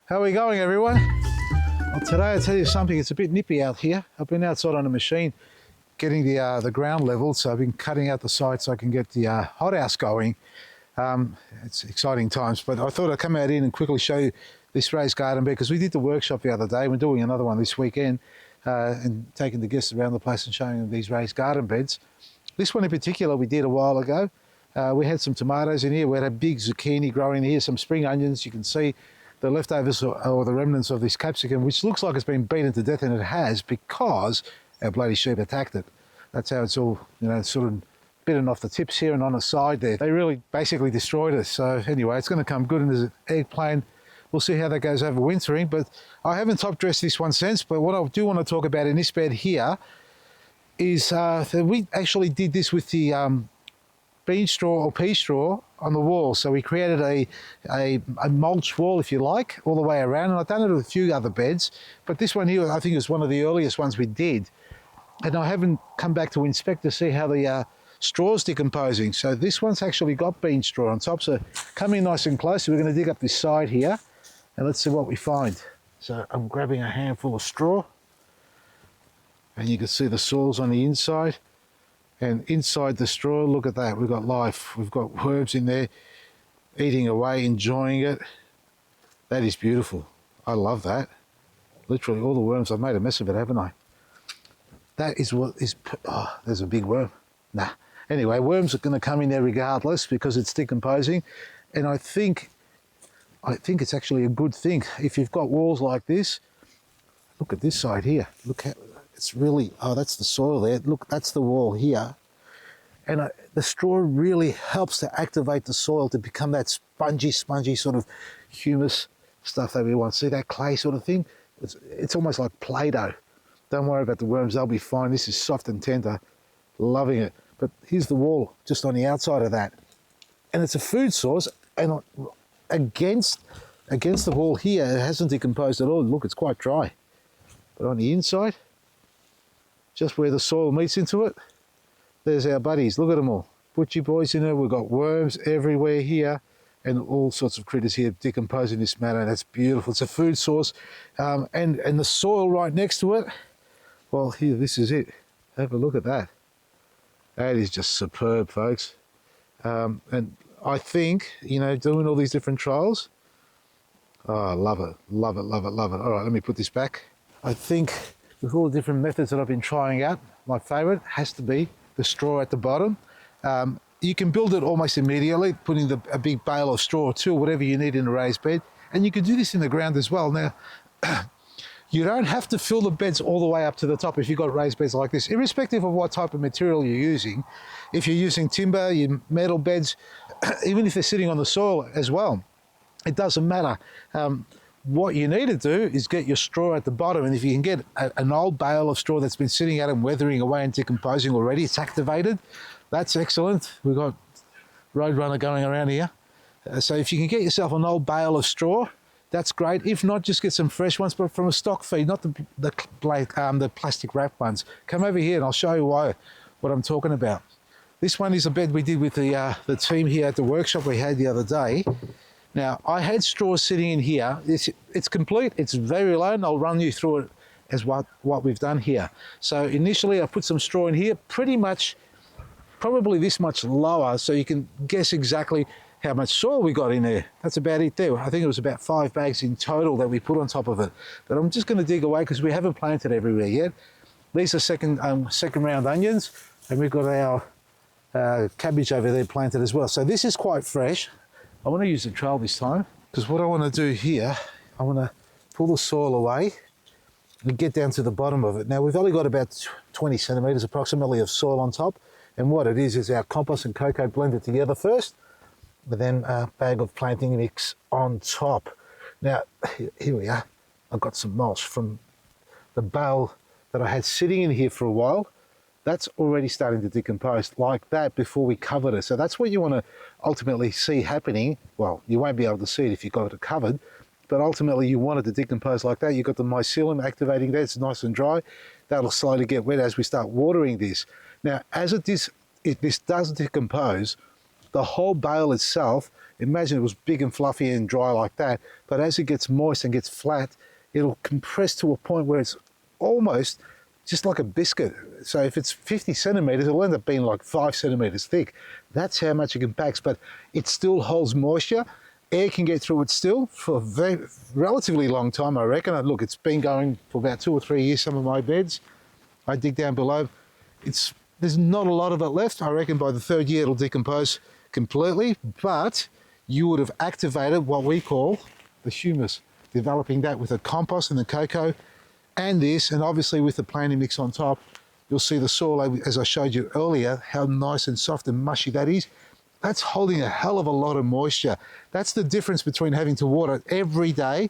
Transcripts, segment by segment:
How are we going, everyone? Well, today I'll tell you something, it's a bit nippy out here. I've been outside on a machine getting the ground leveled, so I've been cutting out the site so I can get the hothouse going. It's exciting times, but I thought I'd come out in and quickly show you this raised garden bed, because we did the workshop the other day. We're doing another one this weekend and taking the guests around the place and showing them these raised garden beds. This one in particular we did a while ago. We had some tomatoes in here, we had a big zucchini growing here, some spring onions. You can see the leftovers or the remnants of this capsicum, which looks like it's been beaten to death, and it has, because our bloody sheep attacked it. That's how it's all, you know, sort of bitten off the tips here and on the side there. They really basically destroyed it. So anyway, it's going to come good, and there's an eggplant. We'll see how that goes over wintering, but I haven't top dressed this one since. But what I do want to talk about in this bed here is that we actually did this with the bean straw or pea straw on the wall. So we created a mulch wall, if you like, all the way around, and I've done it with a few other beds, but this one here I think is one of the earliest ones we did, and I haven't come back to inspect to see how the straw's decomposing. So this one's actually got bean straw on top, so come in nice and close. So we're going to dig up this side here and let's see what we find. So I'm grabbing a handful of straw, and you can see the soils on the inside. And inside the straw, look at that, we've got life. We've got worms in there, eating away, enjoying it. That is beautiful. I love that. Literally all the worms, I've made a mess of it, haven't I? That is what is, oh, there's a big worm. Nah. Anyway, worms are gonna come in there regardless because it's decomposing. And I think it's actually a good thing. If you've got walls like this, look at this side here. Look how, it's really, oh, that's the soil there. Look, that's the wall here. And the straw really helps to activate the soil to become that spongy sort of humus stuff that we want. See that clay sort of thing? It's almost like Play-Doh. Don't worry about the worms, they'll be fine. This is soft and tender, loving it. But here's the wall just on the outside of that. And it's a food source, and against the wall here, it hasn't decomposed at all. Look, it's quite dry. But on the inside, just where the soil meets into it, there's our buddies. Look at them all. Butchie boys in there. We've got worms everywhere here and all sorts of critters here decomposing this matter. That's beautiful. It's a food source. And the soil right next to it, well, here, this is it. Have a look at that. That is just superb, folks. And I think, you know, doing all these different trials, oh, I love it. Love it, love it, love it. All right, let me put this back. I think with all the different methods that I've been trying out, my favorite has to be the straw at the bottom. You can build it almost immediately, putting a big bale of straw or two, or whatever you need in a raised bed. And you can do this in the ground as well. Now, you don't have to fill the beds all the way up to the top if you've got raised beds like this, irrespective of what type of material you're using. If you're using timber, your metal beds, even if they're sitting on the soil as well, it doesn't matter. What you need to do is get your straw at the bottom, and if you can get an old bale of straw that's been sitting out and weathering away and decomposing already, it's activated, that's excellent. We've got Roadrunner going around here. So if you can get yourself an old bale of straw, that's great. If not, just get some fresh ones, but from a stock feed, not the plastic wrap ones. Come over here and I'll show you what I'm talking about. This one is a bed we did with the team here at the workshop we had the other day. Now, I had straw sitting in here. It's complete, it's very low, and I'll run you through it as what we've done here. So initially I put some straw in here, pretty much, probably this much lower, so you can guess exactly how much soil we got in there. That's about it there. I think it was about 5 bags in total that we put on top of it. But I'm just gonna dig away because we haven't planted everywhere yet. These are second round onions, and we've got our cabbage over there planted as well. So this is quite fresh. I want to use the trowel this time, because what I want to do here, I want to pull the soil away and get down to the bottom of it. Now, we've only got about 20 centimetres approximately of soil on top, and what it is our compost and cocoa blended together first, but then a bag of planting mix on top. Now, here we are. I've got some mulch from the bale that I had sitting in here for a while. That's already starting to decompose like that before we covered it. So that's what you want to ultimately see happening. Well, you won't be able to see it if you've got it covered, but ultimately you want it to decompose like that. You've got the mycelium activating there, it's nice and dry. That'll slowly get wet as we start watering this. Now, as this does decompose, the whole bale itself, imagine it was big and fluffy and dry like that, but as it gets moist and gets flat, it'll compress to a point where it's almost just like a biscuit. So if it's 50 centimeters, it'll end up being like 5 centimeters thick. That's how much it compacts, but it still holds moisture. Air can get through it still for a very, relatively long time, I reckon. Look, it's been going for about 2 or 3 years, some of my beds. I dig down below. There's not a lot of it left. I reckon by the 3rd year it'll decompose completely, but you would have activated what we call the humus, developing that with the compost and the cocoa and this, and obviously with the planting mix on top. You'll see the soil, as I showed you earlier, how nice and soft and mushy that is. That's holding a hell of a lot of moisture. That's the difference between having to water every day,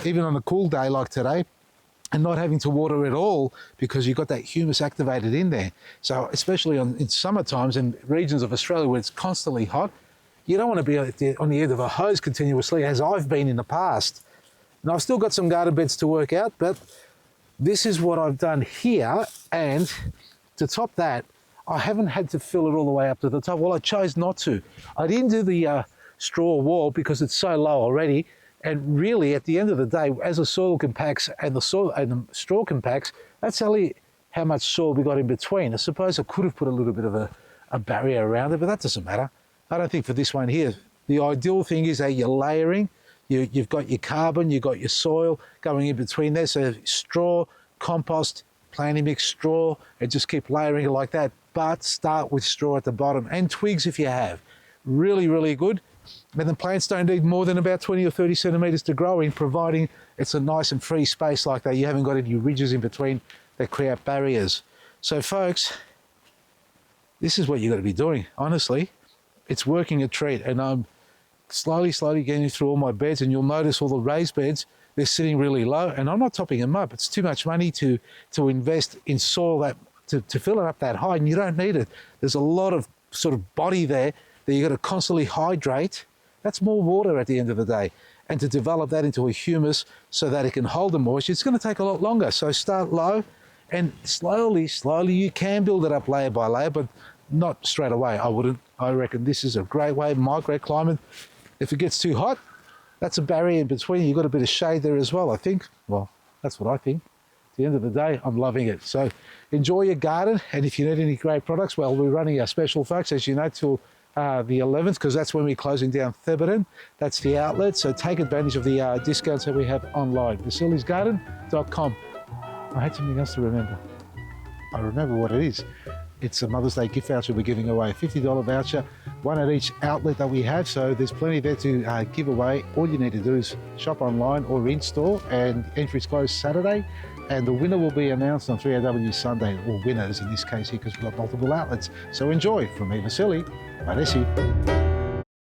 even on a cool day like today, and not having to water at all because you've got that humus activated in there. So especially in summer times in regions of Australia where it's constantly hot, you don't want to be on the end of a hose continuously, as I've been in the past. And I've still got some garden beds to work out, but this is what I've done here. And to top that, I haven't had to fill it all the way up to the top. Well, I chose not to. I didn't do the straw wall because it's so low already. And really, at the end of the day, as the soil compacts and the straw compacts, that's only how much soil we got in between. I suppose I could have put a little bit of a barrier around it, but that doesn't matter. I don't think for this one here. The ideal thing is that you're layering. You've got your carbon, you've got your soil going in between there. So straw, compost, planting mix, straw, and just keep layering it like that. But start with straw at the bottom and twigs if you have. Really, really good. And the plants don't need more than about 20 or 30 centimeters to grow in, providing it's a nice and free space like that. You haven't got any ridges in between that create barriers. So folks, this is what you've got to be doing. Honestly, it's working a treat. And I'm slowly getting through all my beds, and you'll notice all the raised beds, they're sitting really low, and I'm not topping them up. It's too much money to invest in soil that to fill it up that high, and you don't need it. There's a lot of sort of body there that you've got to constantly hydrate. That's more water at the end of the day. And to develop that into a humus so that it can hold the moisture, it's going to take a lot longer. So start low, and slowly you can build it up layer by layer, but not straight away. I wouldn't. I reckon this is a great way, microclimate. If it gets too hot, that's a barrier in between. You've got a bit of shade there as well, I think. Well, that's what I think. At the end of the day, I'm loving it. So enjoy your garden, and if you need any great products, well, we're running our special, folks, as you know, till the 11th, because that's when we're closing down Theberton. That's the outlet, so take advantage of the discounts that we have online. Vasili'sGarden.com. I had something else to remember. I remember what it is. It's a Mother's Day gift voucher we're giving away, a $50 voucher, one at each outlet that we have, so there's plenty there to give away. All you need to do is shop online or in-store, and entry's closed Saturday, and the winner will be announced on 3AW Sunday, or winners in this case here, because we've got multiple outlets. So enjoy. From me, Vasili, Maresi.